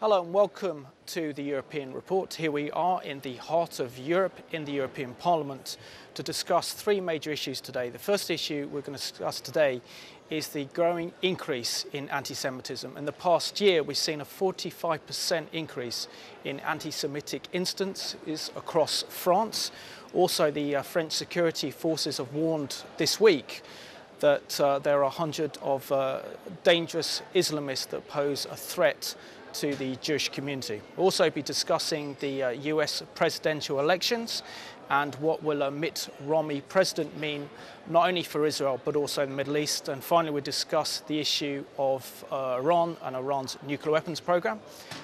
Hello and welcome to the European Report. Here we are in the heart of Europe, in the European Parliament, to discuss three major issues today. The first issue we're going to discuss today is the growing increase in anti-Semitism. In the past year, we've seen a 45% increase in anti-Semitic instances across France. Also, the French security forces have warned this week that there are hundreds of dangerous Islamists that pose a threat to the Jewish community. We'll also be discussing the US presidential elections and what will a Mitt Romney president mean not only for Israel but also the Middle East. And finally we'll discuss the issue of Iran and Iran's nuclear weapons program.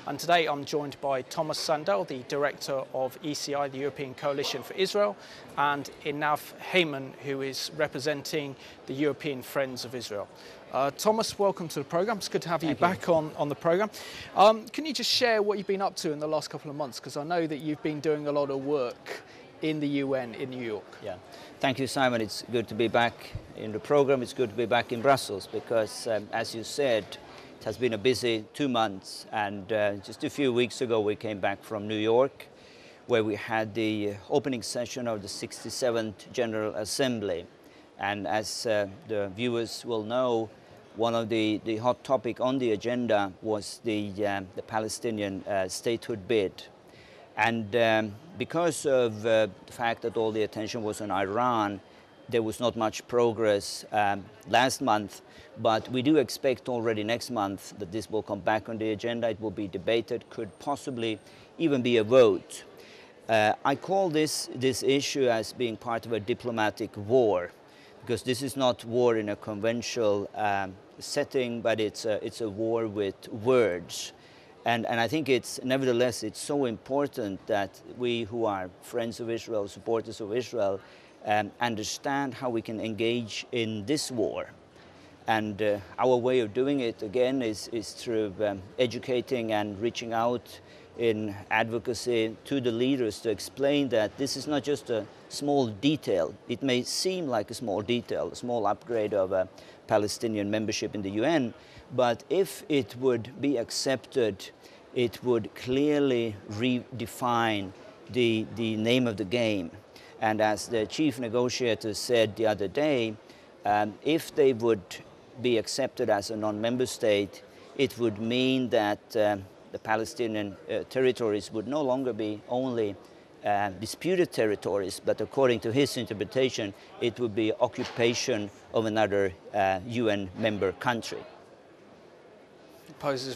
And today I'm joined by Thomas Sandel, the director of ECI, the European Coalition for Israel, and Einav Heyman, who is representing the European Friends of Israel. Thomas, welcome to the programme. It's good to have you back on the programme. Can you just share what you've been up to in the last couple of months? Because I know that you've been doing a lot of work in the UN in New York. Yeah, thank you, Simon. It's good to be back in the programme. It's good to be back in Brussels because, as you said, it has been a busy 2 months. And just a few weeks ago, we came back from New York, where we had the opening session of the 67th General Assembly. And as the viewers will know, one of the hot topic on the agenda was the Palestinian statehood bid. And because of the fact that all the attention was on Iran, there was not much progress last month, but we do expect already next month that this will come back on the agenda. It will be debated, could possibly even be a vote. I call this issue as being part of a diplomatic war, because this is not war in a conventional setting, but it's a war with words. And I think nevertheless, it's so important that we who are friends of Israel, supporters of Israel, understand how we can engage in this war. And our way of doing it, again, is through educating and reaching out in advocacy to the leaders to explain that this is not just a small detail. It may seem like a small detail, a small upgrade of Palestinian membership in the UN, but if it would be accepted, it would clearly redefine the name of the game. And as the chief negotiator said the other day, if they would be accepted as a non-member state, it would mean that the Palestinian territories would no longer be only disputed territories, but according to his interpretation, it would be occupation of another UN member country. Poses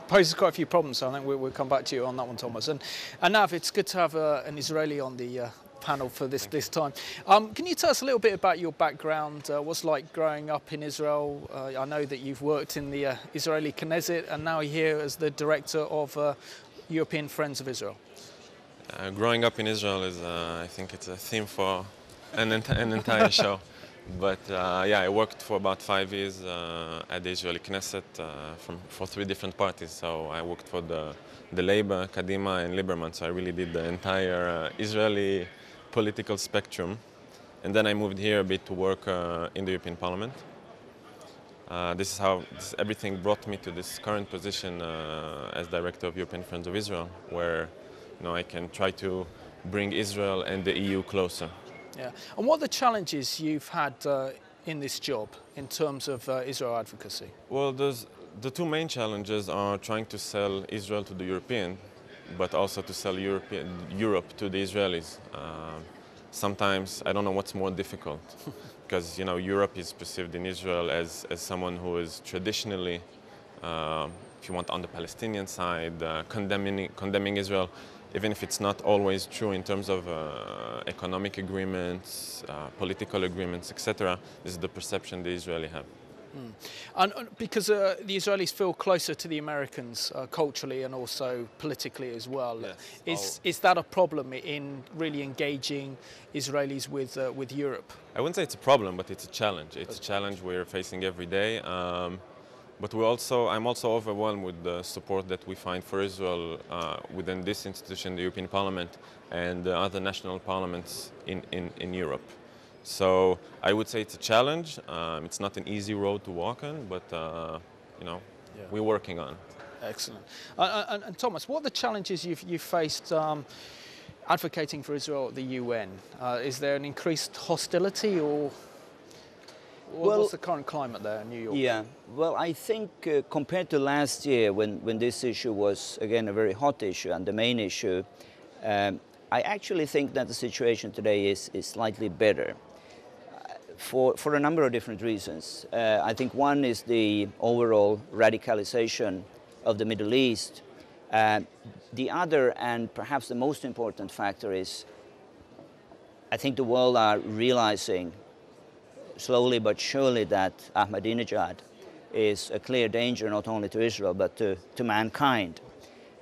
quite a few problems, so I think we'll come back to you on that one, Thomas. And Nav, it's good to have an Israeli on the panel for this time. Can you tell us a little bit about your background? What's like growing up in Israel? I know that you've worked in the Israeli Knesset and now you're here as the director of European Friends of Israel. Growing up in Israel is, I think it's a theme for an entire show. But yeah, I worked for about 5 years at the Israeli Knesset for 3 different parties. So I worked for the Labour, Kadima and Lieberman. So I really did the entire Israeli political spectrum. And then I moved here a bit to work in the European Parliament. This is how everything brought me to this current position as Director of European Friends of Israel, where I can try to bring Israel and the EU closer. Yeah. And what are the challenges you've had in this job in terms of Israel advocacy? Well, the 2 main challenges are trying to sell Israel to the European, but also to sell Europe to the Israelis. Sometimes I don't know what's more difficult, because Europe is perceived in Israel as someone who is traditionally, if you want, on the Palestinian side, condemning Israel, even if it's not always true in terms of economic agreements, political agreements, etc. This is the perception the Israelis have. And because the Israelis feel closer to the Americans culturally and also politically as well. Yes. Is that a problem in really engaging Israelis with Europe? I wouldn't say it's a problem, but it's a challenge. It's a challenge we're facing every day. But I'm also overwhelmed with the support that we find for Israel within this institution, the European Parliament, and the other national parliaments in Europe. So I would say it's a challenge. It's not an easy road to walk on, but we're working on it. Excellent. And Thomas, what are the challenges you've faced advocating for Israel at the UN? Is there an increased hostility, or what's the current climate there in New York? Yeah, well, I think compared to last year when this issue was, again, a very hot issue and the main issue, I actually think that the situation today is slightly better for a number of different reasons. I think one is the overall radicalization of the Middle East. The other, and perhaps the most important factor, is I think the world are realizing slowly but surely that Ahmadinejad is a clear danger not only to Israel but to mankind.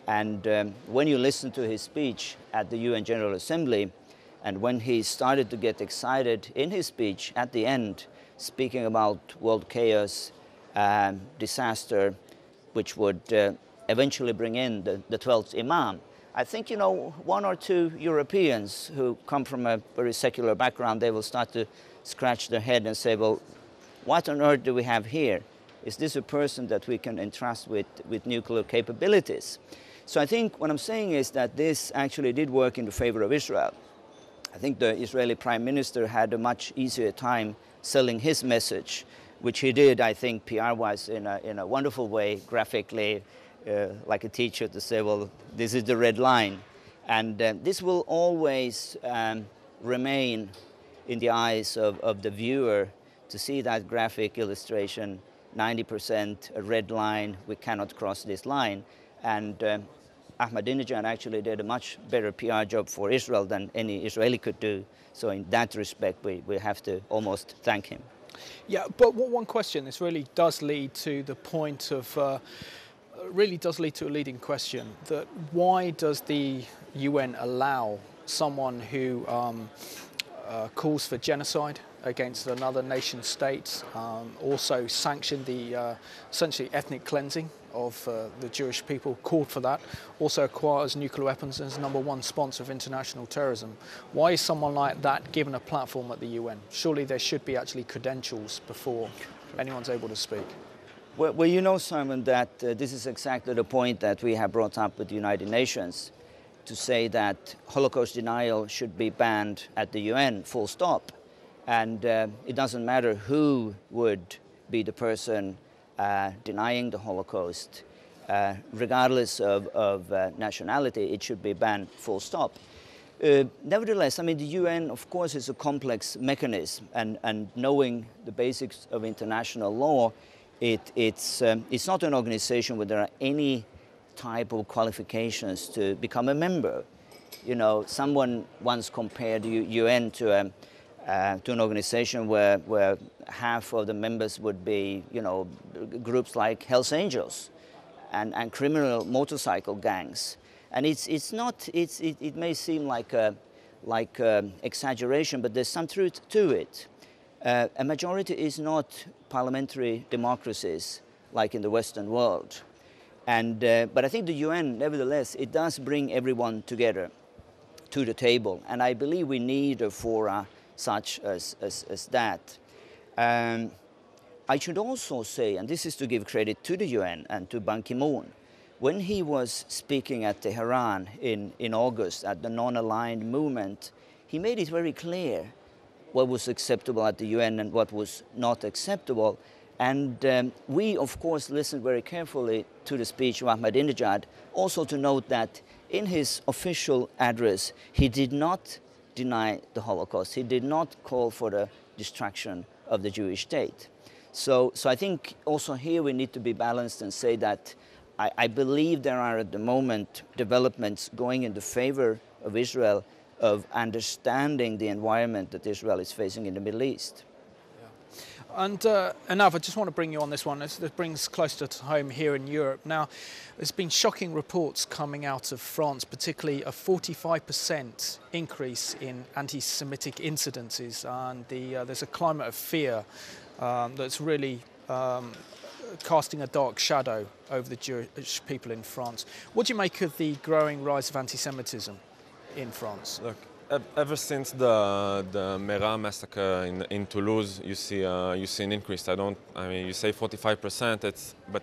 And when you listen to his speech at the UN General Assembly, and when he started to get excited in his speech at the end, speaking about world chaos, disaster, which would eventually bring in the 12th Imam, I think, you know, one or two Europeans who come from a very secular background, they will start to scratch their head and say, well, what on earth do we have here? Is this a person that we can entrust with nuclear capabilities? So I think what I'm saying is that this actually did work in the favor of Israel. I think the Israeli Prime Minister had a much easier time selling his message, which he did, I think, PR-wise in a wonderful way, graphically, like a teacher to say, well, this is the red line. And this will always remain in the eyes of the viewer to see that graphic illustration, 90% a red line, we cannot cross this line. And Ahmadinejad actually did a much better PR job for Israel than any Israeli could do. So in that respect, we have to almost thank him. Yeah, but one question, this really does lead to the point of, really does lead to a leading question, that why does the UN allow someone who calls for genocide against another nation state, also sanctioned the essentially ethnic cleansing of the Jewish people, called for that, also acquires nuclear weapons and is #1 sponsor of international terrorism? Why is someone like that given a platform at the UN? Surely there should be actually credentials before anyone's able to speak. Well, you know, Simon, that this is exactly the point that we have brought up with the United Nations, to say that Holocaust denial should be banned at the UN, full stop. And it doesn't matter who would be the person denying the Holocaust. Regardless of nationality, it should be banned, full stop. Nevertheless, I mean, the UN, of course, is a complex mechanism, and knowing the basics of international law, it's not an organization where there are any type of qualifications to become a member. You know, someone once compared the UN to an organization where half of the members would be, you know, groups like Hells Angels and criminal motorcycle gangs. And it may seem like exaggeration, but there's some truth to it. A majority is not parliamentary democracies like in the Western world. And, but I think the UN, nevertheless, it does bring everyone together to the table. And I believe we need a fora such as that. I should also say, and this is to give credit to the UN and to Ban Ki-moon, when he was speaking at Tehran in August at the non-aligned movement, he made it very clear what was acceptable at the UN and what was not acceptable. And we, of course, listened very carefully to the speech of Ahmadinejad, also to note that in his official address, he did not deny the Holocaust. He did not call for the destruction of the Jewish state. So I think also here we need to be balanced and say that I believe there are at the moment developments going in the favor of Israel, of understanding the environment that Israel is facing in the Middle East. And Einav, I just want to bring you on this one. This brings closer to home here in Europe. Now, there's been shocking reports coming out of France, particularly a 45% increase in anti-Semitic incidences, and there's a climate of fear that's really casting a dark shadow over the Jewish people in France. What do you make of the growing rise of anti-Semitism in France? Look, ever since the Mera massacre in Toulouse, you see an increase. I mean, you say 45%, but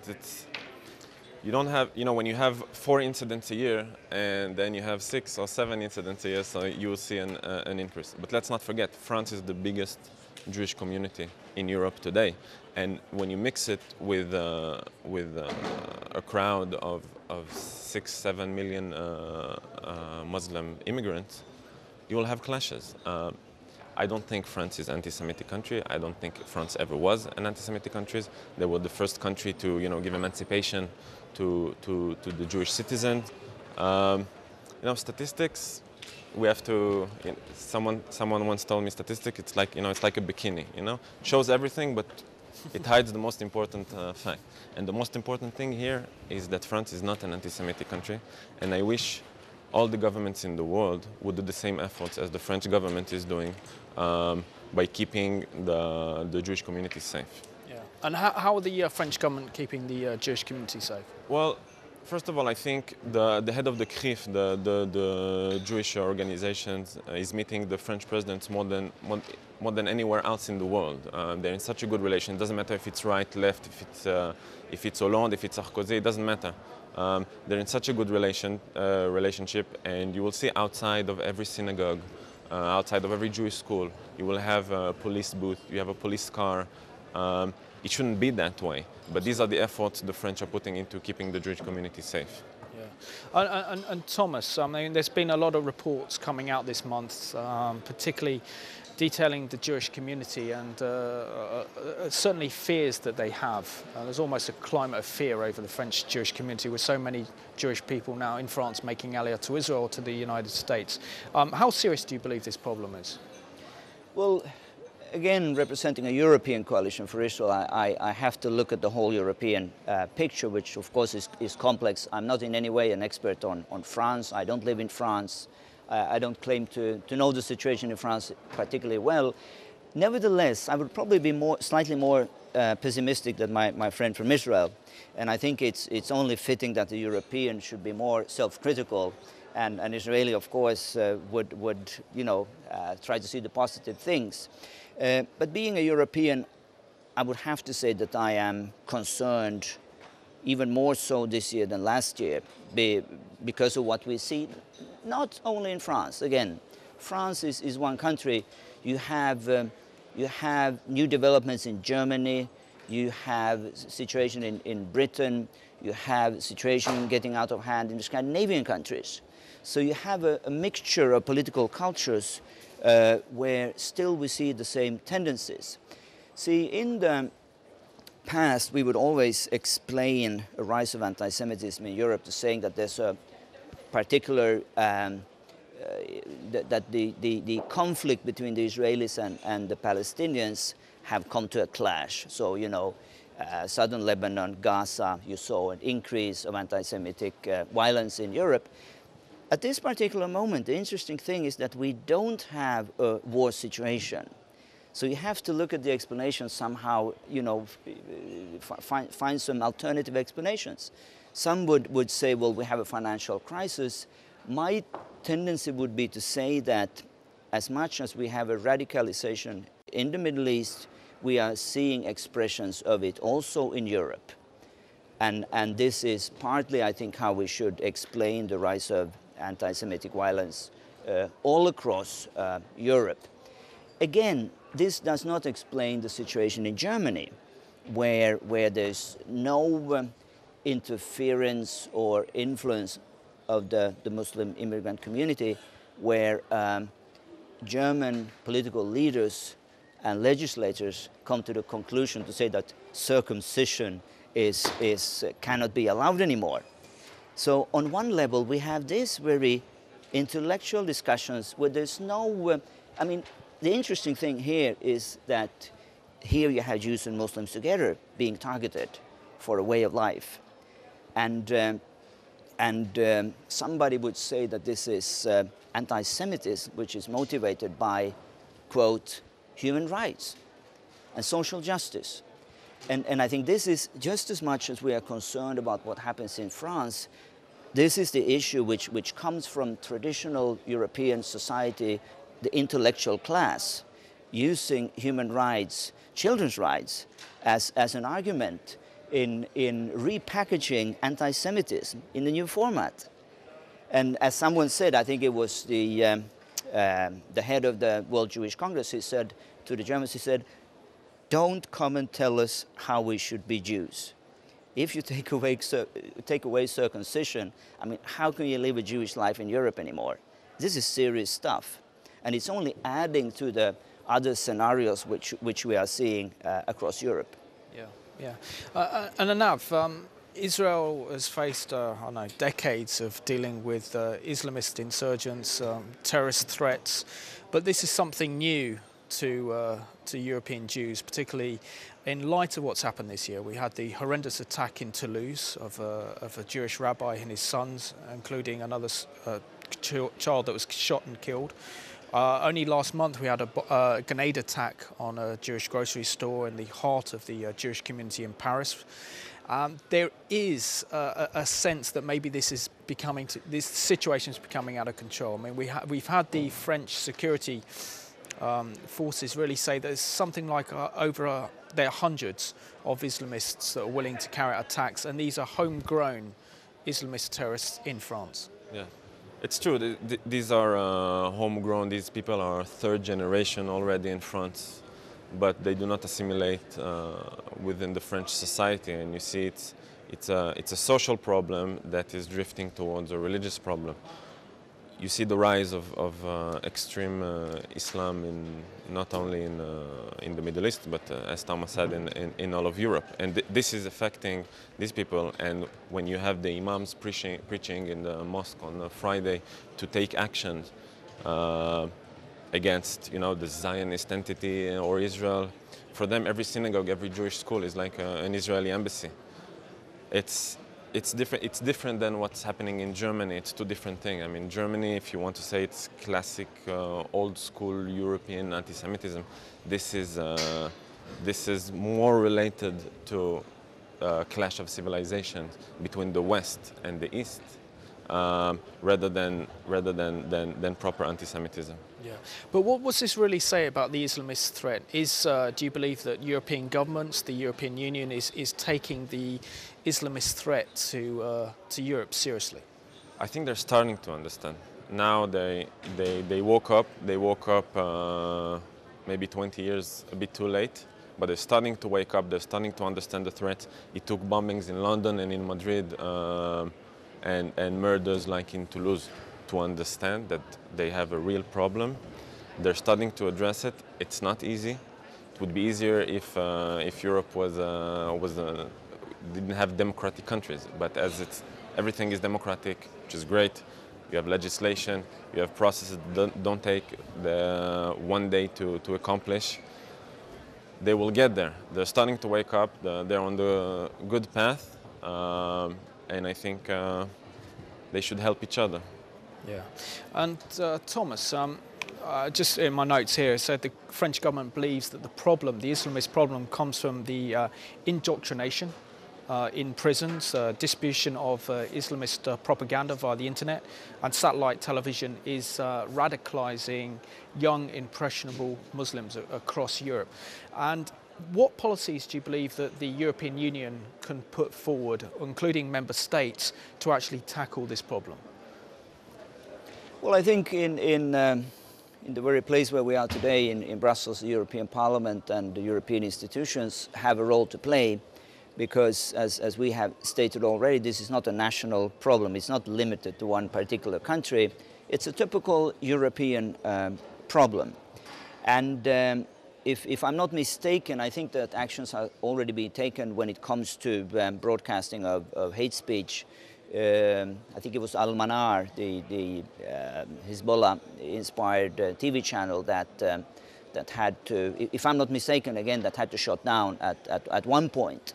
you don't have, you know, when you have 4 incidents a year and then you have 6 or 7 incidents a year, so you will see an increase. But let's not forget, France is the biggest Jewish community in Europe today. And when you mix it with a crowd of 6-7 million Muslim immigrants, you will have clashes. I don't think France is an anti-Semitic country. I don't think France ever was an anti-Semitic country. They were the first country to, you know, give emancipation to the Jewish citizens. You know, statistics, we have to, you know, someone once told me statistics, it's like, you know, it's like a bikini, you know? It shows everything, but it hides the most important fact. And the most important thing here is that France is not an anti-Semitic country, and I wish all the governments in the world would do the same efforts as the French government is doing by keeping the Jewish community safe. Yeah. And how are the French government keeping the Jewish community safe? Well, first of all, I think the head of the CRIF, the Jewish organizations, is meeting the French presidents more than anywhere else in the world. They're in such a good relation. It doesn't matter if it's right, left, if it's Hollande, if it's Sarkozy, it doesn't matter. They're in such a good relationship, and you will see outside of every synagogue, outside of every Jewish school, you will have a police booth, you have a police car. It shouldn't be that way, but these are the efforts the French are putting into keeping the Jewish community safe. Yeah. And Thomas, I mean, there's been a lot of reports coming out this month, particularly detailing the Jewish community and certainly fears that they have. There's almost a climate of fear over the French Jewish community, with so many Jewish people now in France making Aliyah to Israel, to the United States. How serious do you believe this problem is? Well, again, representing a European coalition for Israel, I have to look at the whole European picture, which of course is complex. I'm not in any way an expert on France. I don't live in France. I don't claim to know the situation in France particularly well. Nevertheless, I would probably be slightly more pessimistic than my friend from Israel. And I think it's only fitting that the European should be more self-critical. And Israeli, of course, would you know, try to see the positive things. But being a European, I would have to say that I am concerned even more so this year than last year because of what we see, not only in France. Again, France is one country. You have new developments in Germany, you have situation in Britain, you have situation getting out of hand in the Scandinavian countries. So you have a mixture of political cultures where still we see the same tendencies. See, in the past, we would always explain a rise of anti-Semitism in Europe to saying that there's a particular, that the conflict between the Israelis and the Palestinians have come to a clash. So, you know, southern Lebanon, Gaza, you saw an increase of anti-Semitic violence in Europe. At this particular moment, the interesting thing is that we don't have a war situation. So you have to look at the explanation somehow, you know, find some alternative explanations. Some would say, well, we have a financial crisis. My tendency would be to say that as much as we have a radicalization in the Middle East, we are seeing expressions of it also in Europe. And this is partly, I think, how we should explain the rise of anti-Semitic violence all across Europe. Again, this does not explain the situation in Germany, where there's no interference or influence of the Muslim immigrant community, where German political leaders and legislators come to the conclusion to say that circumcision cannot be allowed anymore. So on one level, we have these very intellectual discussions where there's no, I mean, the interesting thing here is that here you have Jews and Muslims together being targeted for a way of life. And somebody would say that this is anti-Semitism, which is motivated by, quote, human rights and social justice. And I think this is just as much as we are concerned about what happens in France, this is the issue which comes from traditional European society, the intellectual class, using human rights, children's rights, as an argument in repackaging anti-Semitism in the new format. And as someone said, I think it was the head of the World Jewish Congress, he said to the Germans, he said, "Don't come and tell us how we should be Jews. If you take away circumcision, I mean, how can you live a Jewish life in Europe anymore? This is serious stuff." And it's only adding to the other scenarios which we are seeing across Europe. Yeah. And Einav, Israel has faced, I don't know, decades of dealing with Islamist insurgents, terrorist threats, but this is something new to European Jews, particularly in light of what's happened this year. We had the horrendous attack in Toulouse of a Jewish rabbi and his sons, including another child that was shot and killed. Only last month we had a grenade attack on a Jewish grocery store in the heart of the Jewish community in Paris. There is a sense that maybe this situation is becoming out of control. I mean, we've had the French security forces really say there's something like there are hundreds of Islamists that are willing to carry out attacks, and these are homegrown Islamist terrorists in France. Yeah, it's true. These are homegrown. These people are third generation already in France, but they do not assimilate within the French society. And you see, it's a social problem that is drifting towards a religious problem. You see the rise of extreme Islam not only in the Middle East, but as Thomas said, in all of Europe. And this is affecting these people. And when you have the imams preaching in the mosque on a Friday to take action against, the Zionist entity or Israel, for them every synagogue, every Jewish school is like an Israeli embassy. It's different. It's different than what's happening in Germany. It's two different things. I mean, Germany, if you want to say it's classic, old school European anti-Semitism, this is more related to a clash of civilizations between the West and the East, rather than proper anti-Semitism. Yeah, but what does this really say about the Islamist threat? Do you believe that European governments, the European Union, is taking the Islamist threat to Europe seriously? I think they're starting to understand. Now they woke up. They woke up maybe 20 years a bit too late, but they're starting to wake up. They're starting to understand the threat. It took bombings in London and in Madrid and murders like in Toulouse to understand that they have a real problem. They're starting to address it. It's not easy. It would be easier if Europe didn't have democratic countries. But as everything is democratic, which is great. You have legislation. You have processes that don't take one day to accomplish. They will get there. They're starting to wake up. They're on the good path, and I think they should help each other. Yeah, and Thomas, just in my notes here, it said the French government believes that the Islamist problem, comes from the indoctrination in prisons, distribution of Islamist propaganda via the internet, and satellite television is radicalizing young, impressionable Muslims across Europe. And what policies do you believe that the European Union can put forward, including member states, to actually tackle this problem? Well, I think in the very place where we are today, in Brussels, the European Parliament and the European institutions have a role to play, because as we have stated already, this is not a national problem. It's not limited to one particular country. It's a typical European problem. And if I'm not mistaken, I think that actions have already been taken when it comes to broadcasting of hate speech. I think it was Al-Manar, the Hezbollah-inspired TV channel that had to, if I'm not mistaken, again, that had to shut down at one point.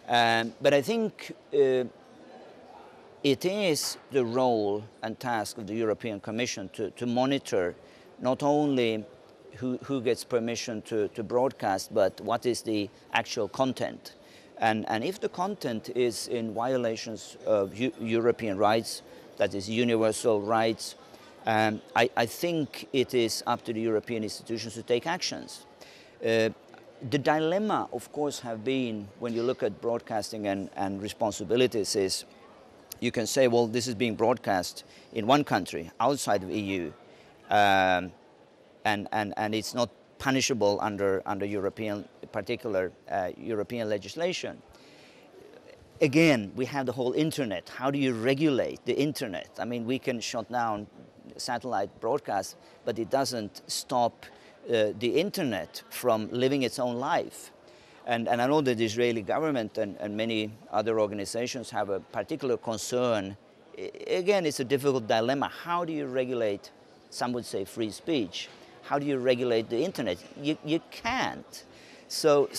But I think it is the role and task of the European Commission to monitor not only who gets permission to broadcast, but what is the actual content. And if the content is in violations of European rights, that is universal rights, I think it is up to the European institutions to take actions. The dilemma, of course, have been, when you look at broadcasting and responsibilities, is you can say, well, this is being broadcast in one country outside of EU, and it's not punishable under European, particular European legislation. Again, we have the whole internet. How do you regulate the internet? I mean, we can shut down satellite broadcasts, but it doesn't stop the internet from living its own life. And I know that the Israeli government and many other organizations have a particular concern. Again, it's a difficult dilemma. How do you regulate, some would say, free speech? How do you regulate the internet? You can't. So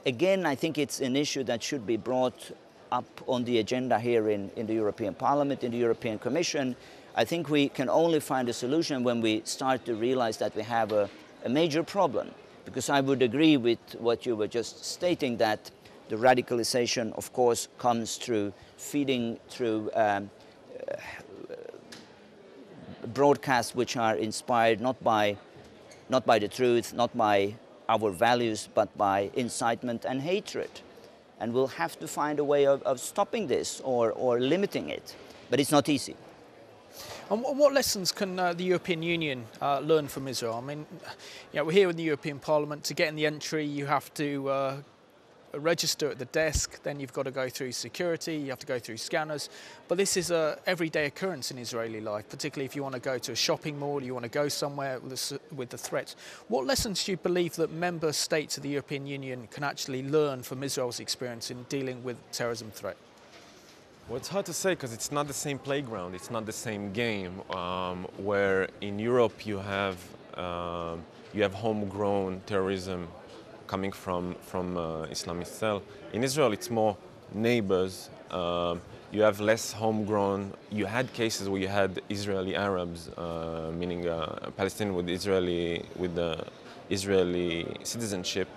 again, I think it's an issue that should be brought up on the agenda here in the European Parliament, in the European Commission. I think we can only find a solution when we start to realize that we have a major problem. Because I would agree with what you were just stating, that the radicalization, of course, comes through feeding through broadcasts which are inspired not by the truth, not by our values, but by incitement and hatred. And we'll have to find a way of stopping this or limiting it. But it's not easy. And what lessons can the European Union learn from Israel? I mean, we're here in the European Parliament. To get in the entry, you have to register at the desk, then you've got to go through security, you have to go through scanners. But this is an everyday occurrence in Israeli life, particularly if you want to go to a shopping mall, you want to go somewhere with the threats. What lessons do you believe that member states of the European Union can actually learn from Israel's experience in dealing with terrorism threat? Well, it's hard to say because it's not the same playground, it's not the same game. Where in Europe you have homegrown terrorism coming from Islamist cell. In Israel, it's more neighbors. You have less homegrown. You had cases where you had Israeli Arabs, meaning Palestinian with Israeli citizenship,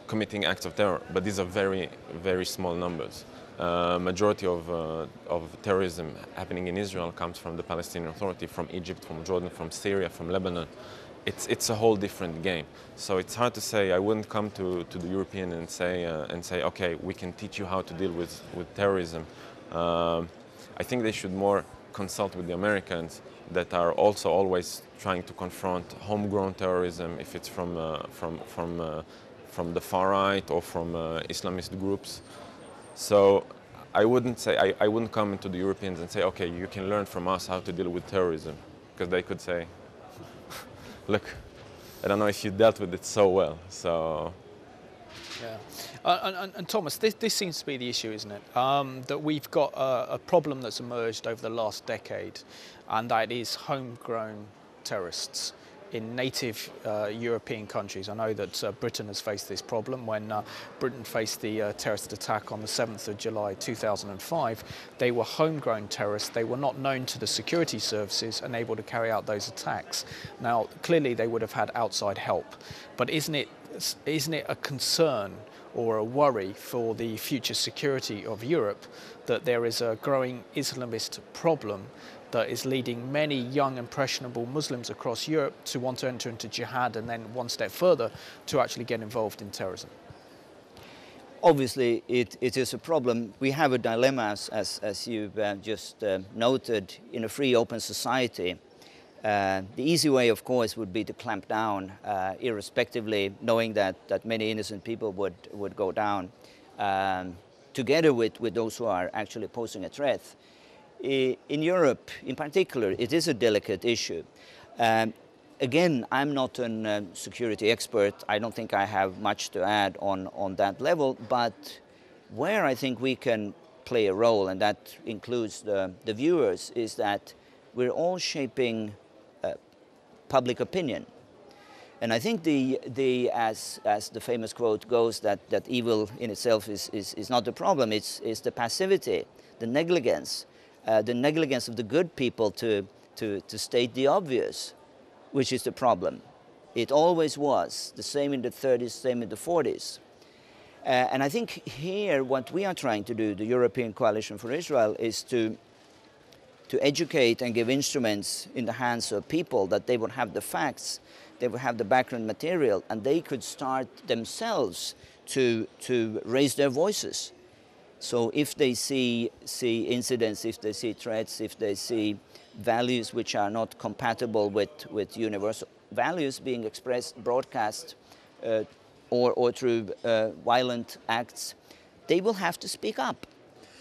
committing acts of terror. But these are very, very small numbers. Majority of terrorism happening in Israel comes from the Palestinian Authority, from Egypt, from Jordan, from Syria, from Lebanon. It's a whole different game. So it's hard to say. I wouldn't come to the European and say, okay, we can teach you how to deal with terrorism. I think they should more consult with the Americans that are also always trying to confront homegrown terrorism, if it's from the far right or from Islamist groups. So I wouldn't come into the Europeans and say, okay, you can learn from us how to deal with terrorism, because they could say, look, I don't know if you dealt with it so well. So, yeah. And Thomas, this seems to be the issue, isn't it? That we've got a problem that's emerged over the last decade, and that is homegrown terrorists in native European countries. I know that Britain has faced this problem. When Britain faced the terrorist attack on the 7th of July 2005, they were homegrown terrorists. They were not known to the security services and able to carry out those attacks. Now, clearly they would have had outside help. But isn't it a concern or a worry for the future security of Europe that there is a growing Islamist problem that is leading many young, impressionable Muslims across Europe to want to enter into jihad, and then one step further to actually get involved in terrorism? Obviously, it is a problem. We have a dilemma, as you've just noted, in a free, open society. The easy way, of course, would be to clamp down, irrespectively, knowing that many innocent people would go down, together with those who are actually posing a threat. In Europe, in particular, it is a delicate issue. Again, I'm not a security expert. I don't think I have much to add on that level, but where I think we can play a role, and that includes the viewers, is that we're all shaping public opinion. And I think as the famous quote goes, that evil in itself is not the problem, it's the passivity, the negligence of the good people to state the obvious, which is the problem. It always was, the same in the 30s, same in the 40s. And I think here what we are trying to do, the European Coalition for Israel, is to educate and give instruments in the hands of people that they would have the facts, they would have the background material, and they could start themselves to raise their voices. So if they see incidents, if they see threats, if they see values which are not compatible with universal values being expressed, broadcast, or through violent acts, they will have to speak up.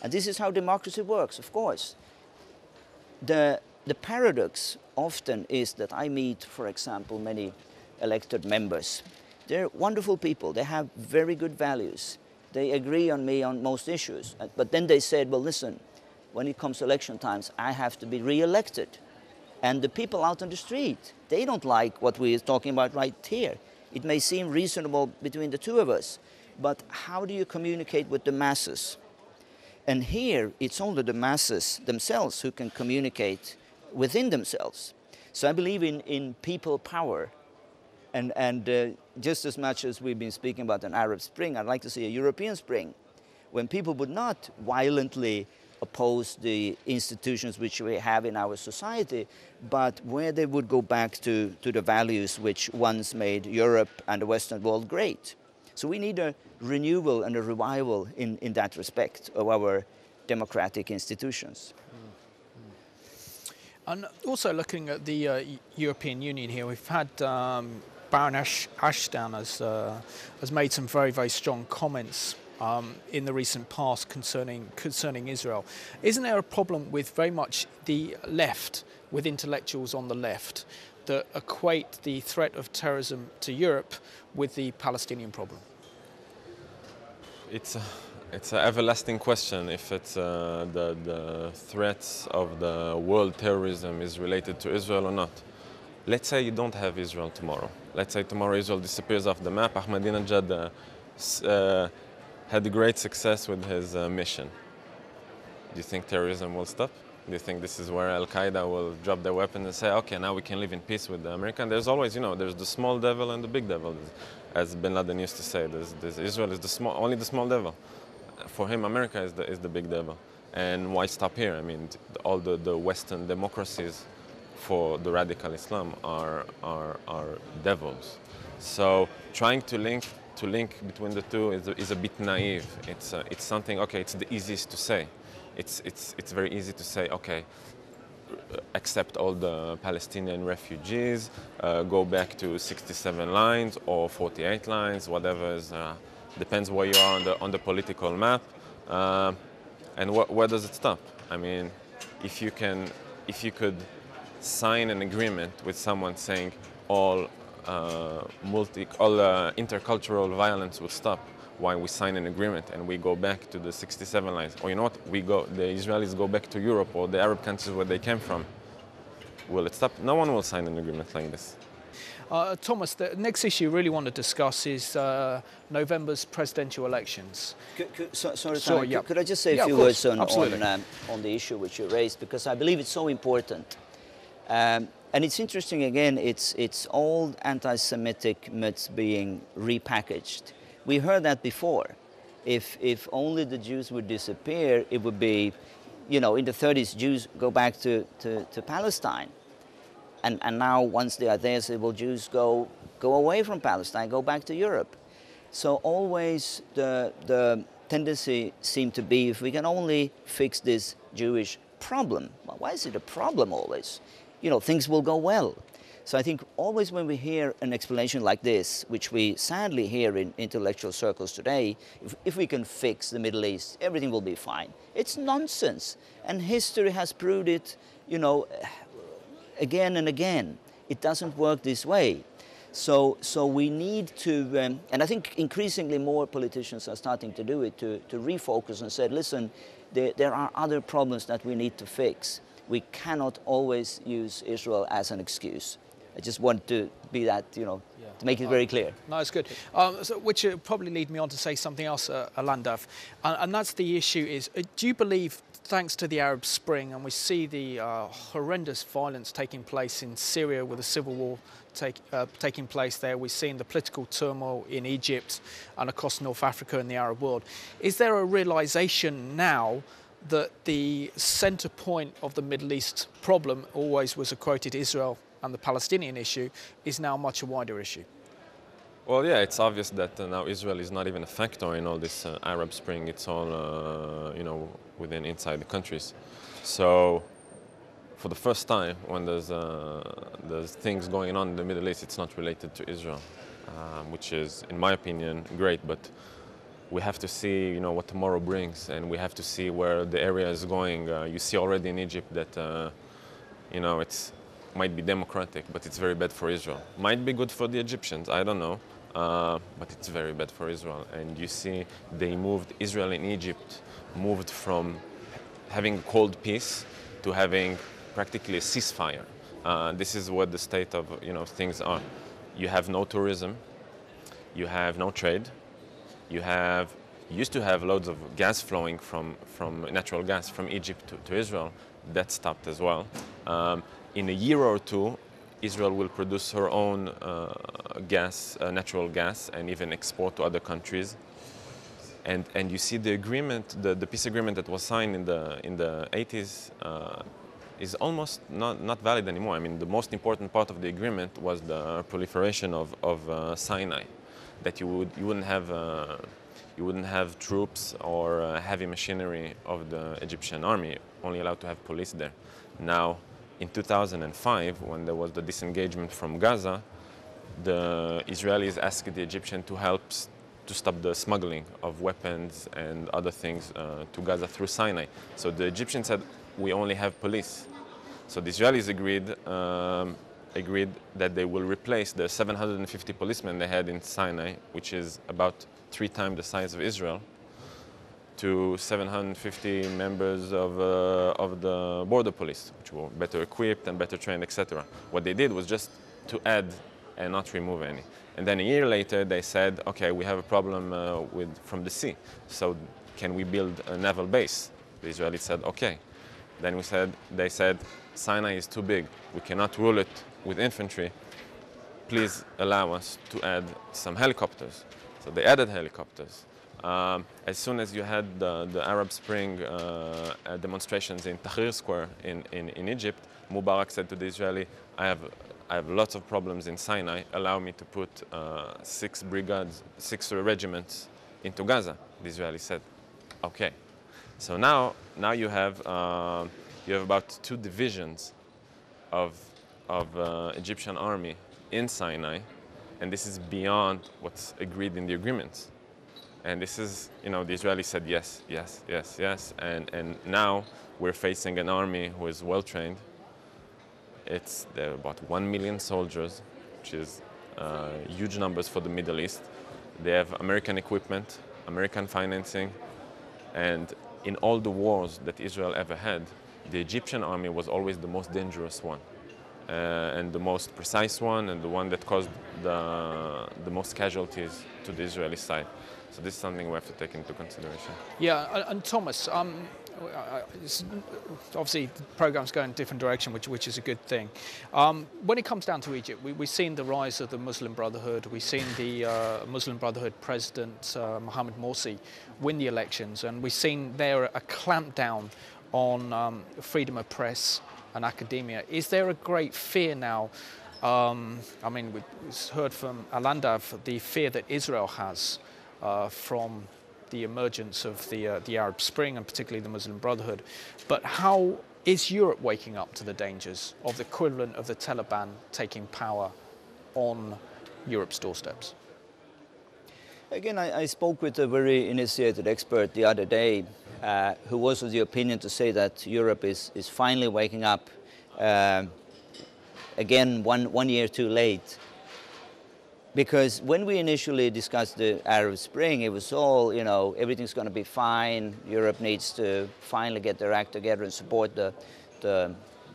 And this is how democracy works, of course. The paradox often is that I meet, for example, many elected members. They're wonderful people. They have very good values. They agree on me on most issues. But then they said, well, listen, when it comes to election times, I have to be re-elected. And the people out on the street, they don't like what we're talking about right here. It may seem reasonable between the two of us, but how do you communicate with the masses? And here, it's only the masses themselves who can communicate within themselves. So I believe in people power. And just as much as we've been speaking about an Arab Spring, I'd like to see a European Spring, when people would not violently oppose the institutions which we have in our society, but where they would go back to the values which once made Europe and the Western world great. So we need a renewal and a revival in that respect of our democratic institutions. And also looking at the European Union here, we've had Baroness Ashton has made some very, very strong comments in the recent past concerning Israel. Isn't there a problem with very much the left, with intellectuals on the left, that equate the threat of terrorism to Europe with the Palestinian problem? It's an everlasting question if it's the threats of the world terrorism is related to Israel or not. Let's say you don't have Israel tomorrow. Let's say tomorrow Israel disappears off the map. Ahmadinejad had great success with his mission. Do you think terrorism will stop? Do you think this is where Al-Qaeda will drop their weapons and say, okay, now we can live in peace with the American? There's always, there's the small devil and the big devil, as Bin Laden used to say. Israel is only the small devil. For him, America is the big devil. And why stop here? I mean, all the Western democracies for the radical Islam are devils. So trying to link between the two is a bit naive. It's something, okay, it's the easiest to say. It's very easy to say, okay, accept all the Palestinian refugees, go back to 67 lines or 48 lines, whatever is, depends where you are on the political map, and where does it stop? I mean, if you could sign an agreement with someone saying all intercultural violence would stop, why we sign an agreement and we go back to the 67 lines? Or you know what, the Israelis go back to Europe or the Arab countries where they came from. Will it stop? No one will sign an agreement like this. Thomas, the next issue we really want to discuss is November's presidential elections. Could I just say a few words on the issue which you raised, because I believe it's so important. And it's interesting, again, it's old anti-Semitic myths being repackaged. We heard that before. If only the Jews would disappear, it would be, in the 30s, Jews go back to Palestine. And now, once they are there, say, well, Jews go away from Palestine, go back to Europe. So always the tendency seemed to be, if we can only fix this Jewish problem, well, why is it a problem always? Things will go well. So I think always when we hear an explanation like this, which we sadly hear in intellectual circles today, if we can fix the Middle East, everything will be fine. It's nonsense. And history has proved it, again and again. It doesn't work this way. So we need to, and I think increasingly more politicians are starting to do it, to refocus and say, listen, there are other problems that we need to fix. We cannot always use Israel as an excuse. I just want to be that, to make it very clear. No, it's good. Which will probably lead me on to say something else, Alandav, and that's the issue is, do you believe, thanks to the Arab Spring, and we see the horrendous violence taking place in Syria with the civil war taking place there, we've seen the political turmoil in Egypt and across North Africa and the Arab world, is there a realization now that the centre point of the Middle East problem always was a quoted Israel and the Palestinian issue is now much a wider issue. Well, yeah, it's obvious that now Israel is not even a factor in all this Arab Spring. It's all, inside the countries. So, for the first time, when there's things going on in the Middle East, it's not related to Israel, which is, in my opinion, great. But we have to see, what tomorrow brings, and we have to see where the area is going. You see already in Egypt that, it's might be democratic, but it's very bad for Israel. Might be good for the Egyptians, I don't know, but it's very bad for Israel. And you see, Israel and Egypt moved from having a cold peace to having practically a ceasefire. This is what the state of things are. You have no tourism, you have no trade, you used to have loads of gas flowing from natural gas from Egypt to Israel. That stopped as well. In a year or two, Israel will produce her own natural gas, and even export to other countries. And you see the agreement, the peace agreement that was signed in the 80s is almost not valid anymore. I mean, the most important part of the agreement was the proliferation of Sinai, that you wouldn't have troops or heavy machinery of the Egyptian army, only allowed to have police there. Now, in 2005, when there was the disengagement from Gaza, the Israelis asked the Egyptians to help to stop the smuggling of weapons and other things to Gaza through Sinai. So the Egyptians said, we only have police. So the Israelis agreed that they will replace the 750 policemen they had in Sinai, which is about 3 times the size of Israel, to 750 members of the border police, which were better equipped and better trained, etc. What they did was just to add and not remove any. And then a year later, they said, okay, we have a problem from the sea, so can we build a naval base? The Israelis said, okay. Then they said, Sinai is too big. We cannot rule it with infantry. Please allow us to add some helicopters. So they added helicopters. As soon as you had the Arab Spring demonstrations in Tahrir Square in Egypt, Mubarak said to the Israeli, I have lots of problems in Sinai. Allow me to put 6 regiments into Gaza. The Israeli said, okay. So now you have about 2 divisions of Egyptian army in Sinai, and this is beyond what's agreed in the agreements. And this is, the Israelis said yes, yes, yes, yes, and now we're facing an army who is well trained. They're about 1 million soldiers, which is huge numbers for the Middle East. They have American equipment, American financing, and in all the wars that Israel ever had, the Egyptian army was always the most dangerous one, and the most precise one, and the one that caused the most casualties to the Israeli side. So this is something we have to take into consideration. Yeah, and Thomas, obviously the programme's going in a different direction, which is a good thing. When it comes down to Egypt, we've seen the rise of the Muslim Brotherhood. We've seen the Muslim Brotherhood President Mohamed Morsi win the elections, and we've seen there a clampdown on freedom of press and academia. Is there a great fear now? We've heard from Alandav the fear that Israel has from the emergence of the Arab Spring and particularly the Muslim Brotherhood. But how is Europe waking up to the dangers of the equivalent of the Taliban taking power on Europe's doorsteps? Again, I spoke with a very initiated expert the other day who was of the opinion to say that Europe is finally waking up, again, one year too late. Because when we initially discussed the Arab Spring, it was all, everything's going to be fine. Europe needs to finally get their act together and support the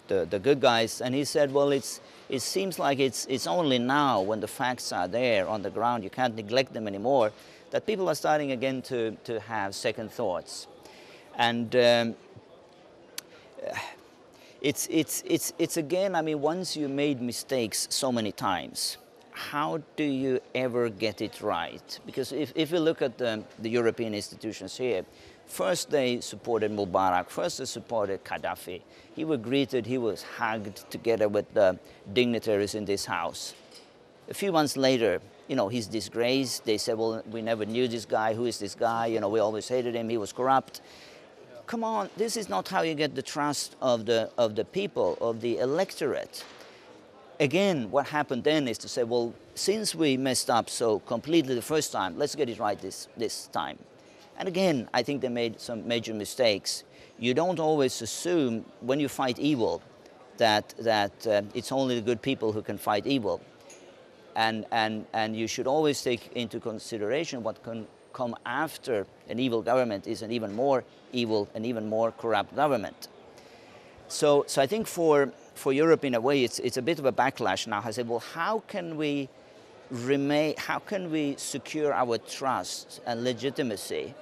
good guys. And he said, well, it seems like it's only now when the facts are there on the ground, you can't neglect them anymore, that people are starting again to have second thoughts. And it's again, once you made mistakes so many times, how do you ever get it right? Because if you look at the European institutions here, first they supported Mubarak, first they supported Gaddafi. He was greeted, he was hugged together with the dignitaries in this house. A few months later, you know, he's disgraced. They said, well, we never knew this guy. Who is this guy? You know, we always hated him. He was corrupt. Come on, this is not how you get the trust of the people, of the electorate. Again, what happened then is to say, well, since we messed up so completely the first time, let's get it right this time. And again, I think they made some major mistakes. You don't always assume when you fight evil that it's only the good people who can fight evil. And you should always take into consideration what can come after an evil government is an even more evil and even more corrupt government. So I think for Europe, in a way, it's a bit of a backlash now. I said, well, how can we secure our trust and legitimacy,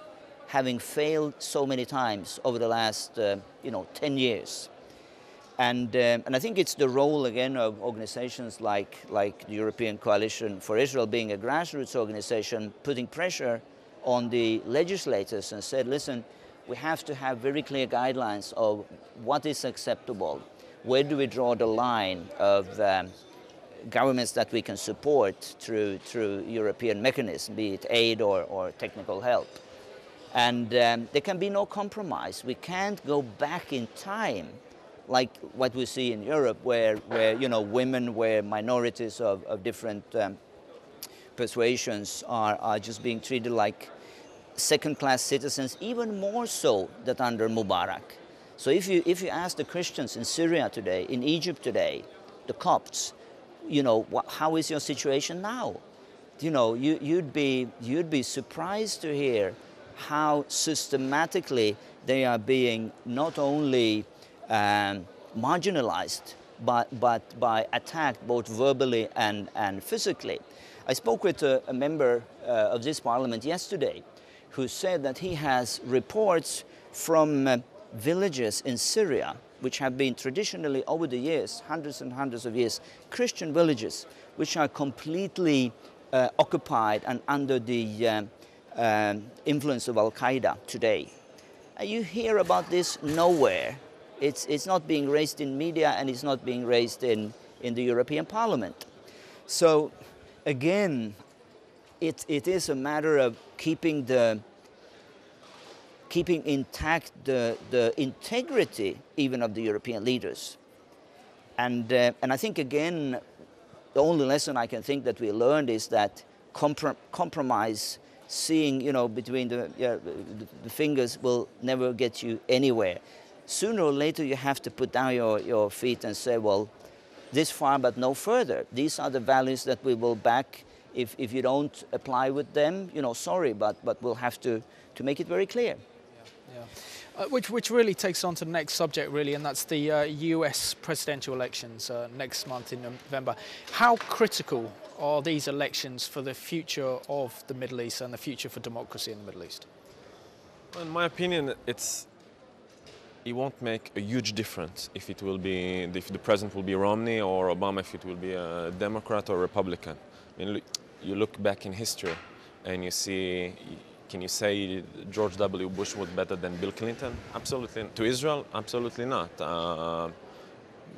having failed so many times over the last 10 years? And I think it's the role again of organizations like the European Coalition for Israel, being a grassroots organization, putting pressure on the legislators and said, listen, we have to have very clear guidelines of what is acceptable. Where do we draw the line of governments that we can support through European mechanisms, be it aid or technical help? And there can be no compromise. We can't go back in time like what we see in Europe, where women, where minorities of different persuasions are just being treated like second-class citizens, even more so than under Mubarak. So if you ask the Christians in Syria today, in Egypt today, the Copts, how is your situation now? You'd be surprised to hear how systematically they are being not only marginalized, but by attacked both verbally and physically. I spoke with a member of this parliament yesterday who said that he has reports from villages in Syria, which have been traditionally over the years, hundreds and hundreds of years, Christian villages, which are completely occupied and under the influence of Al-Qaeda today. You hear about this nowhere. It's not being raised in media, and it's not being raised in the European Parliament. So again, it is a matter of keeping intact the integrity even of the European leaders. And I think again, the only lesson I can think that we learned is that compromise, seeing between the fingers, will never get you anywhere. Sooner or later, you have to put down your feet and say, well, this far but no further. These are the values that we will back. If you don't apply with them, sorry, but we'll have to make it very clear. Yeah. Which really takes on to the next subject, really, and that's the US presidential elections next month in November. How critical are these elections for the future of the Middle East and the future for democracy in the Middle East? Well, in my opinion, it won't make a huge difference if the president will be Romney or Obama, if it will be a Democrat or Republican. I mean, you look back in history and you see, can you say George W. Bush was better than Bill Clinton? Absolutely. To Israel, absolutely not.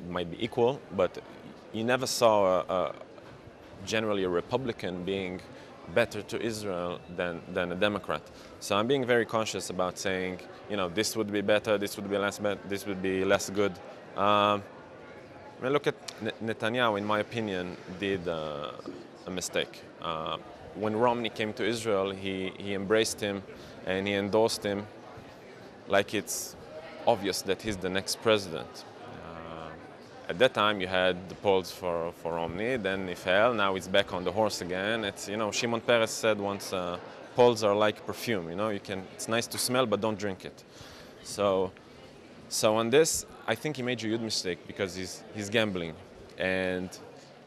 Might be equal, but you never saw generally a Republican being better to Israel than a Democrat. So I'm being very conscious about saying, this would be better, this would be less bad, this would be less good. I mean, look at Netanyahu, in my opinion, did a mistake. When Romney came to Israel, he embraced him and he endorsed him like it's obvious that he's the next president. At that time, you had the polls for Romney, then he fell, now he's back on the horse again. It's, Shimon Peres said once, polls are like perfume, it's nice to smell, but don't drink it. So on this, I think he made a huge mistake because he's gambling. And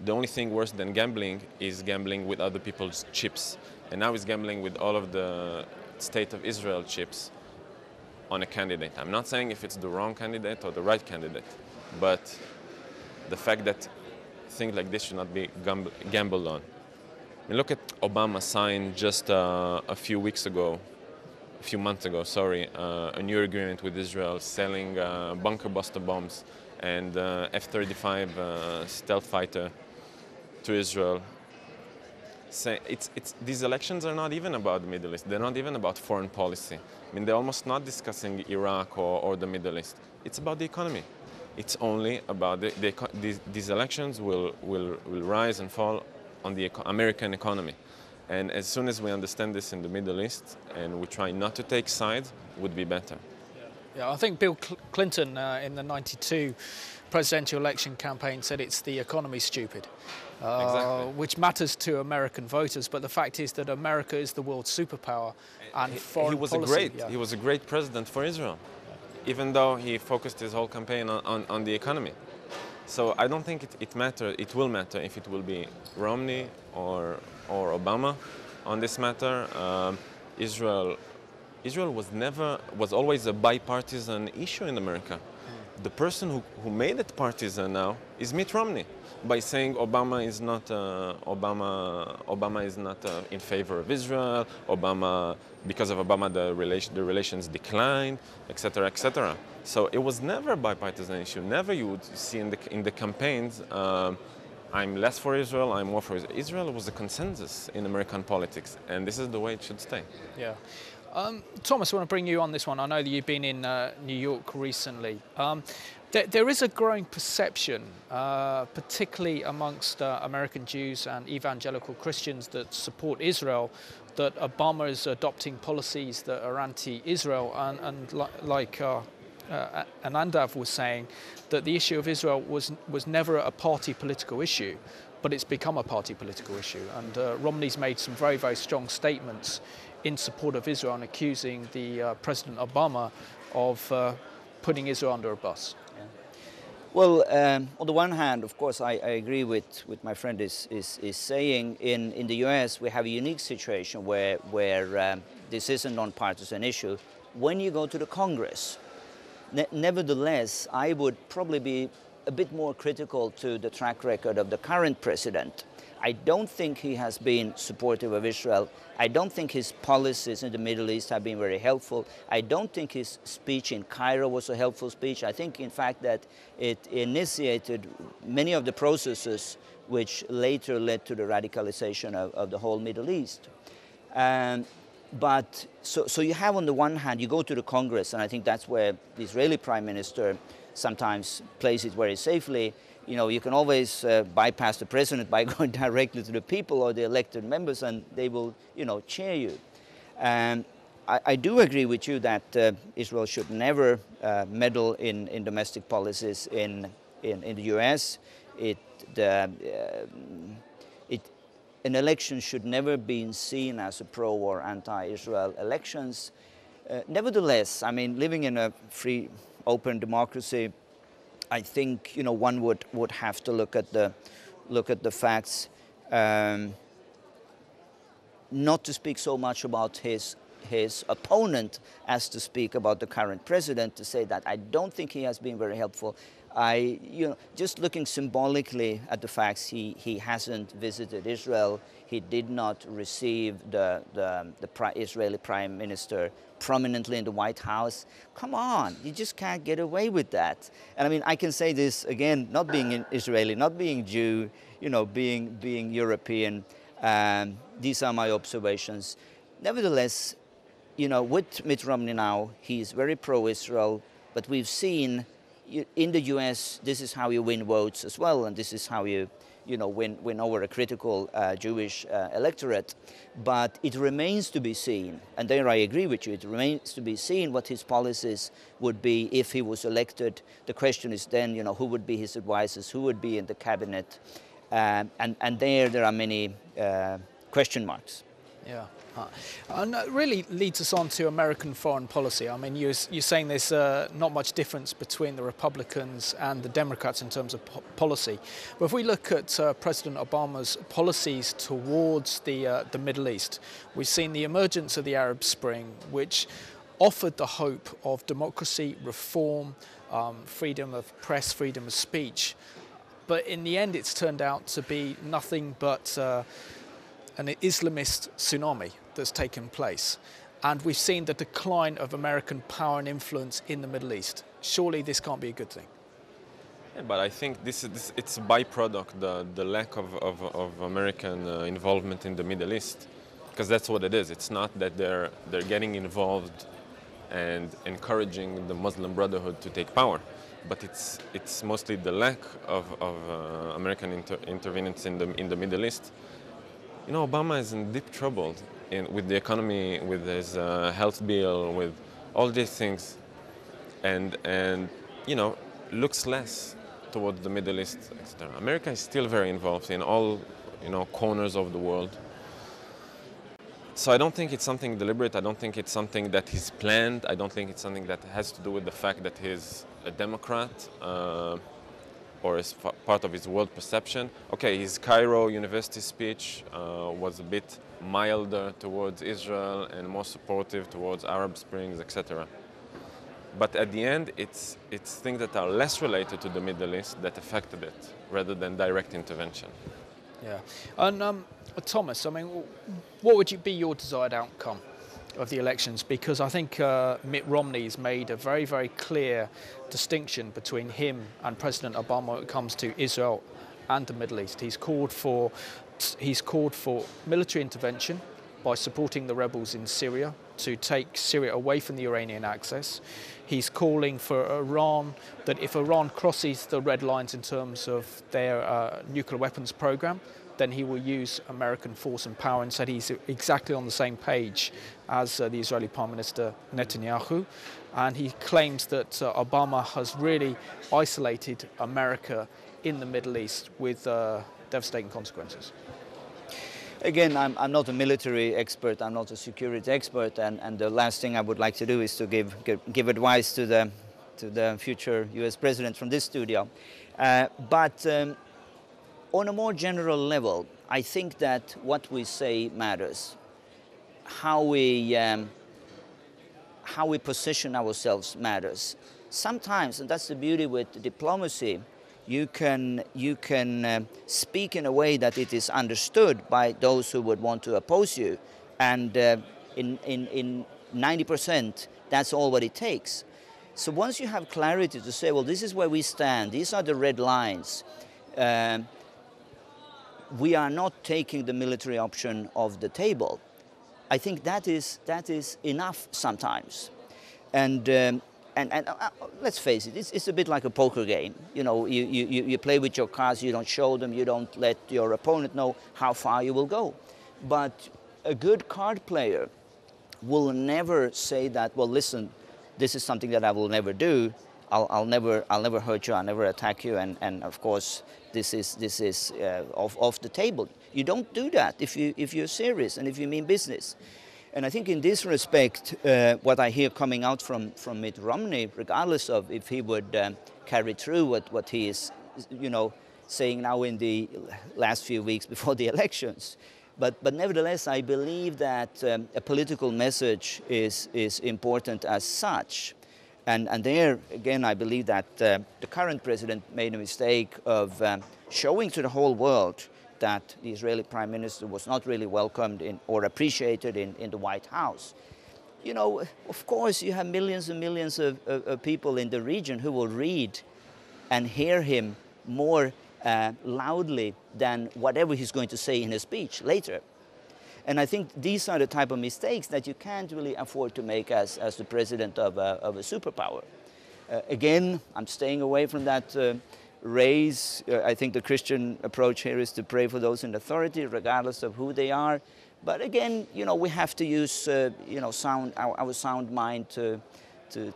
the only thing worse than gambling is gambling with other people's chips. And now he's gambling with all of the State of Israel chips on a candidate. I'm not saying if it's the wrong candidate or the right candidate, but the fact that things like this should not be gambled on. I mean, look at Obama signed just a few months ago, a new agreement with Israel selling bunker buster bombs and F-35 stealth fighter to Israel. These elections are not even about the Middle East. They're not even about foreign policy. I mean, they're almost not discussing Iraq or the Middle East. It's about the economy. It's only about these elections will rise and fall on the American economy. And as soon as we understand this in the Middle East and we try not to take sides, would be better. Yeah, I think Bill Clinton in the '92 presidential election campaign said it's the economy, stupid, Exactly. which matters to American voters. But the fact is that America is the world's superpower, and foreign policy. He was a great president for Israel, even though he focused his whole campaign on the economy. So I don't think it will matter if it will be Romney or Obama on this matter. Israel was always a bipartisan issue in America. The person who made it partisan now is Mitt Romney, by saying Obama is not in favor of Israel. Because of Obama, the relations declined, etc., etc. So it was never a bipartisan issue. Never you would see in the campaigns, I'm less for Israel, I'm more for Israel. Israel was a consensus in American politics, and this is the way it should stay. Yeah. Thomas, I want to bring you on this one. I know that you've been in New York recently. There is a growing perception, particularly amongst American Jews and evangelical Christians that support Israel, that Obama is adopting policies that are anti-Israel, and like Anandav was saying, that the issue of Israel was never a party political issue, but it's become a party political issue. And Romney's made some very, very strong statements in support of Israel and accusing the President Obama of putting Israel under a bus. Yeah. Well, on the one hand, of course, I agree with my friend is saying. In the US, we have a unique situation where this is a non-partisan issue. When you go to the Congress, nevertheless, I would probably be a bit more critical to the track record of the current president. I don't think he has been supportive of Israel. I don't think his policies in the Middle East have been very helpful. I don't think his speech in Cairo was a helpful speech. I think, in fact, that it initiated many of the processes which later led to the radicalization of the whole Middle East. But so you have, on the one hand, you go to the Congress, and I think that's where the Israeli Prime Minister sometimes plays it very safely. You know, you can always bypass the president by going directly to the people or the elected members, and they will, cheer you. And I do agree with you that Israel should never meddle in domestic policies in the U.S. An election should never be seen as a pro or anti-Israel elections. Nevertheless, I mean, living in a free, open democracy, I think one would have to look at the facts, not to speak so much about his opponent as to speak about the current president. To say that I don't think he has been very helpful. Just looking symbolically at the facts, he hasn't visited Israel. He did not receive the Israeli Prime Minister prominently in the White House. Come on, you just can't get away with that. And I mean, I can say this again, not being Israeli, not being Jew, being European. These are my observations. Nevertheless, with Mitt Romney now, he's very pro-Israel, but we've seen in the U.S., this is how you win votes as well, and this is how you win over a critical Jewish electorate. But it remains to be seen, and there I agree with you, it remains to be seen what his policies would be if he was elected. The question is then, who would be his advisors, who would be in the cabinet, and there are many question marks. Yeah. And that really leads us on to American foreign policy. I mean, you're saying there's not much difference between the Republicans and the Democrats in terms of policy. But if we look at President Obama's policies towards the Middle East, we've seen the emergence of the Arab Spring, which offered the hope of democracy, reform, freedom of press, freedom of speech. but in the end it's turned out to be nothing but an Islamist tsunami that's taken place. And we've seen the decline of American power and influence in the Middle East. Surely this can't be a good thing. Yeah, but I think it's a byproduct, the lack of American involvement in the Middle East, because that's what it is. It's not that they're getting involved and encouraging the Muslim Brotherhood to take power, but it's mostly the lack of American intervenence in the Middle East. You know, Obama is in deep trouble with the economy, with his health bill, with all these things, and you know, looks less towards the Middle East, etc. America is still very involved in all, you know, corners of the world. So I don't think it's something deliberate. I don't think it's something that he's planned. I don't think it's something that has to do with the fact that he's a Democrat or is part of his world perception. Okay, his Cairo University speech was a bit milder towards Israel and more supportive towards Arab Springs, etc. But at the end, it's things that are less related to the Middle East that affected it, rather than direct intervention. Yeah. And Thomas, I mean, what would be your desired outcome of the elections? Because I think Mitt Romney's made a very, very clear distinction between him and President Obama when it comes to Israel and the Middle East. He's called for military intervention by supporting the rebels in Syria to take Syria away from the Iranian axis. He's calling for Iran, that if Iran crosses the red lines in terms of their nuclear weapons program, then he will use American force and power, and said he's exactly on the same page as the Israeli Prime Minister Netanyahu. And he claims that Obama has really isolated America in the Middle East with devastating consequences. Again, I'm not a military expert, I'm not a security expert, and the last thing I would like to do is to give advice to the future US president from this studio. But on a more general level, I think that what we say matters. How we position ourselves matters. Sometimes, and that's the beauty with diplomacy, you can speak in a way that it is understood by those who would want to oppose you, and in 90%, that's all what it takes. So once you have clarity to say, well, this is where we stand, these are the red lines, we are not taking the military option off the table. I think that is enough sometimes, and let's face it, it's a bit like a poker game. You know, you play with your cards, you don't show them, you don't let your opponent know how far you will go. But a good card player will never say that, well, listen, this is something that I will never do. I'll never hurt you, I'll never attack you, and of course this is off the table. You don't do that if you're serious and if you mean business. And I think in this respect, what I hear coming out from Mitt Romney, regardless of if he would carry through what he is, you know, saying now in the last few weeks before the elections, but nevertheless, I believe that a political message is important as such. And there, again, I believe that the current president made a mistake of showing to the whole world that the Israeli Prime Minister was not really welcomed or appreciated in the White House. You know, of course, you have millions and millions of people in the region who will read and hear him more loudly than whatever he's going to say in his speech later. And I think these are the type of mistakes that you can't really afford to make as the president of a superpower. Again, I'm staying away from that race. I think the Christian approach here is to pray for those in authority, regardless of who they are. But again, you know, we have to use, you know, our sound mind to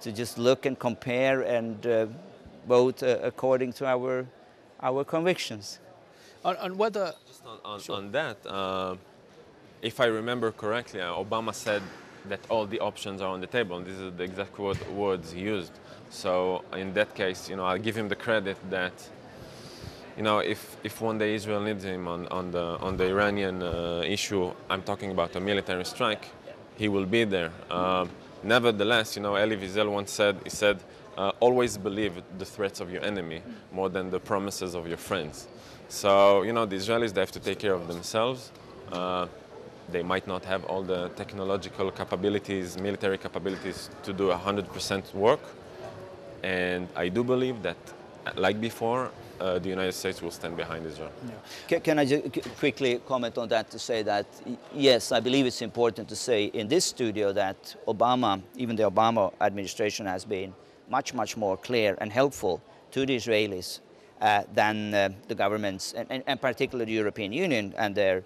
just look and compare and vote according to our convictions. And whether just on that, if I remember correctly, Obama said that all the options are on the table, and these are the exact words he used. So in that case, you know, I'll give him the credit that, you know, if one day Israel needs him on the Iranian issue, I'm talking about a military strike, he will be there. Nevertheless, you know, Elie Wiesel once said, always believe the threats of your enemy more than the promises of your friends. So, you know, the Israelis, they have to take care of themselves. They might not have all the technological capabilities, military capabilities to do 100% work. And I do believe that, like before, the United States will stand behind Israel. Yeah. Can I just quickly comment on that to say that, yes, I believe it's important to say in this studio that Obama, even the Obama administration has been much, much more clear and helpful to the Israelis than the governments, and particularly the European Union and their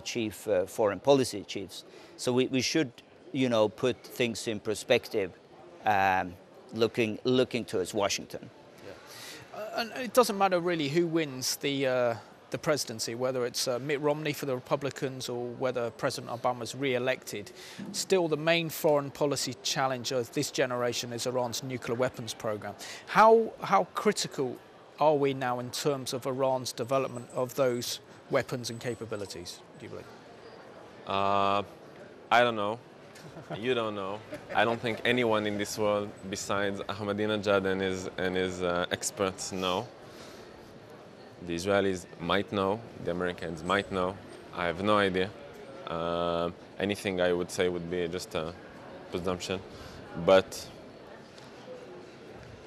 chief foreign policy chiefs. So we should, you know, put things in perspective, looking towards Washington. And it doesn't matter really who wins the presidency, whether it's Mitt Romney for the Republicans or whether President Obama's re-elected. Still, the main foreign policy challenge of this generation is Iran's nuclear weapons program. How critical are we now in terms of Iran's development of those weapons and capabilities, do you believe? I don't know. You don't know. I don't think anyone in this world besides Ahmadinejad and his experts know. The Israelis might know, the Americans might know. I have no idea. Anything I would say would be just a presumption. But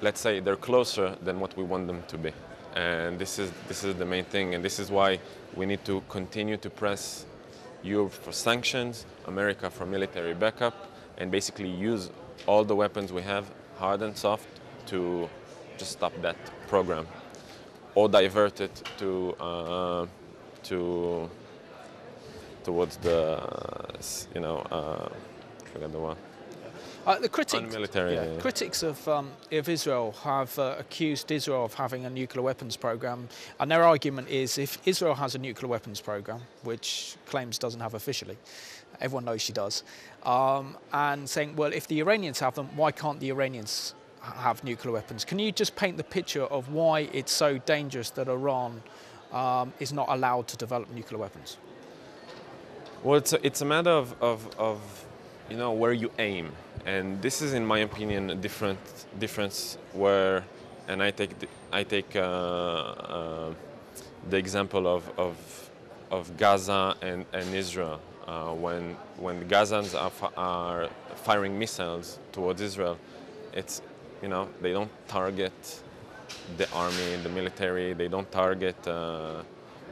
let's say they're closer than what we want them to be. And this is the main thing, and this is why we need to continue to press Europe for sanctions, America for military backup, and basically use all the weapons we have, hard and soft, to just stop that program, or divert it towards the, you know, forget the one. The critics of Israel have accused Israel of having a nuclear weapons program, and their argument is if Israel has a nuclear weapons program, which claims doesn't have officially, everyone knows she does, and saying, well, if the Iranians have them, why can't the Iranians have nuclear weapons? Can you just paint the picture of why it's so dangerous that Iran is not allowed to develop nuclear weapons? Well, it's a matter of you know, where you aim. And this is, in my opinion, a difference where, and I take the example of Gaza and Israel. When the Gazans are firing missiles towards Israel, it's, you know, they don't target the army, the military. They don't target.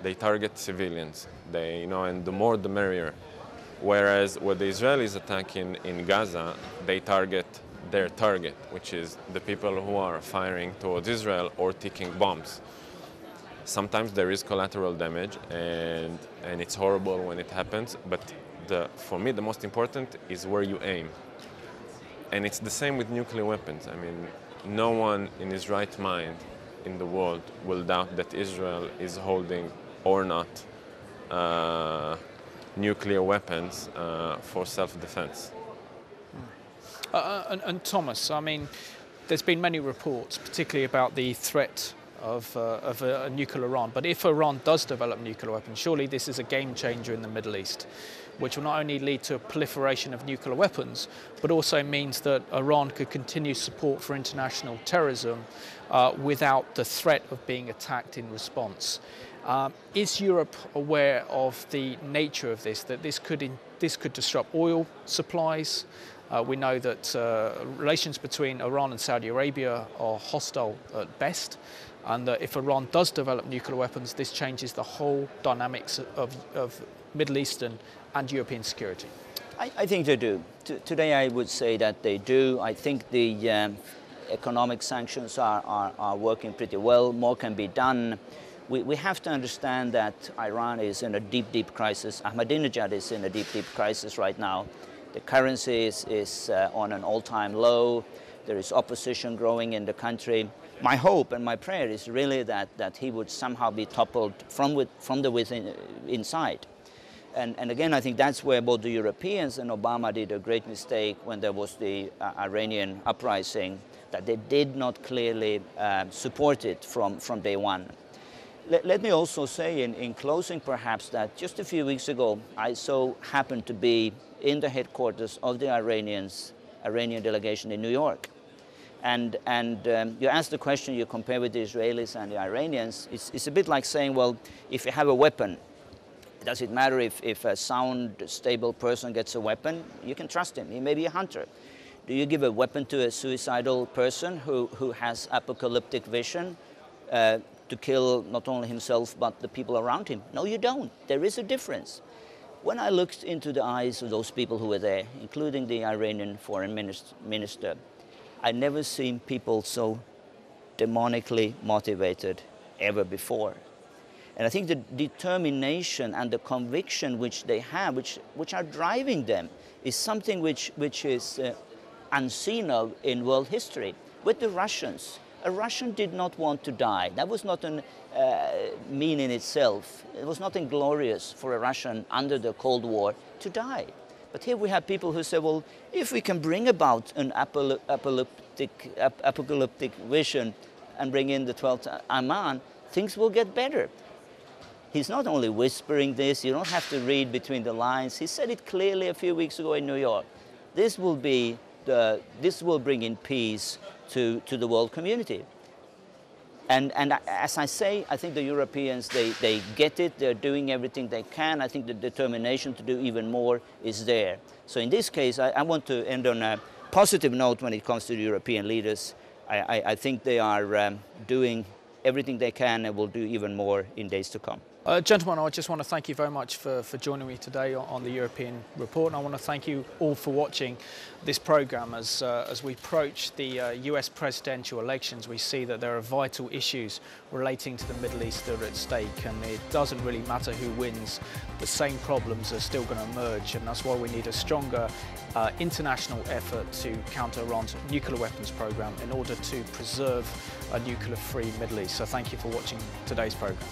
They target civilians. You know, and the more the merrier. Whereas when the Israelis attack in Gaza, they target their target, which is the people who are firing towards Israel or ticking bombs. Sometimes there is collateral damage, and it's horrible when it happens, but for me the most important is where you aim. And it's the same with nuclear weapons. I mean, no one in his right mind in the world will doubt that Israel is holding or not nuclear weapons for self-defense. And Thomas, I mean, there's been many reports, particularly about the threat of a nuclear Iran. But if Iran does develop nuclear weapons, surely this is a game changer in the Middle East, which will not only lead to a proliferation of nuclear weapons, but also means that Iran could continue support for international terrorism without the threat of being attacked in response. Is Europe aware of the nature of this, that this could disrupt oil supplies? We know that relations between Iran and Saudi Arabia are hostile at best, and that if Iran does develop nuclear weapons, this changes the whole dynamics of Middle Eastern and European security. I think they do. Today I would say that they do. I think the economic sanctions are working pretty well. More can be done. We have to understand that Iran is in a deep, deep crisis. Ahmadinejad is in a deep, deep crisis right now. The currency is on an all-time low. There is opposition growing in the country. My hope and my prayer is really that he would somehow be toppled from the inside. And again, I think that's where both the Europeans and Obama did a great mistake when there was the Iranian uprising, that they did not clearly support it from day one. Let me also say in closing perhaps that just a few weeks ago, I so happened to be in the headquarters of the Iranian delegation in New York. And you ask the question, you compare with the Israelis and the Iranians, it's a bit like saying, well, if you have a weapon, does it matter if a sound, stable person gets a weapon? You can trust him, he may be a hunter. Do you give a weapon to a suicidal person who has apocalyptic vision to kill not only himself but the people around him? No, you don't. There is a difference. When I looked into the eyes of those people who were there, including the Iranian foreign minister, I never seen people so demonically motivated ever before. And I think the determination and the conviction which they have, which are driving them, is something which is unseen of in world history. With the Russians, a Russian did not want to die. That was not an mean in itself. It was nothing glorious for a Russian under the Cold War to die. But here we have people who say, well, if we can bring about an apocalyptic vision and bring in the 12th Amman, things will get better. He's not only whispering this, you don't have to read between the lines. He said it clearly a few weeks ago in New York. This will bring in peace to the world community. And as I say, I think the Europeans, they get it, they're doing everything they can. I think the determination to do even more is there. So in this case, I want to end on a positive note when it comes to the European leaders. I think they are doing everything they can and will do even more in days to come. Gentlemen, I just want to thank you very much for joining me today on the European Report, and I want to thank you all for watching this programme. As we approach the US presidential elections, we see that there are vital issues relating to the Middle East that are at stake, and it doesn't really matter who wins, the same problems are still going to emerge, and that's why we need a stronger international effort to counter Iran's nuclear weapons programme in order to preserve a nuclear-free Middle East. So thank you for watching today's programme.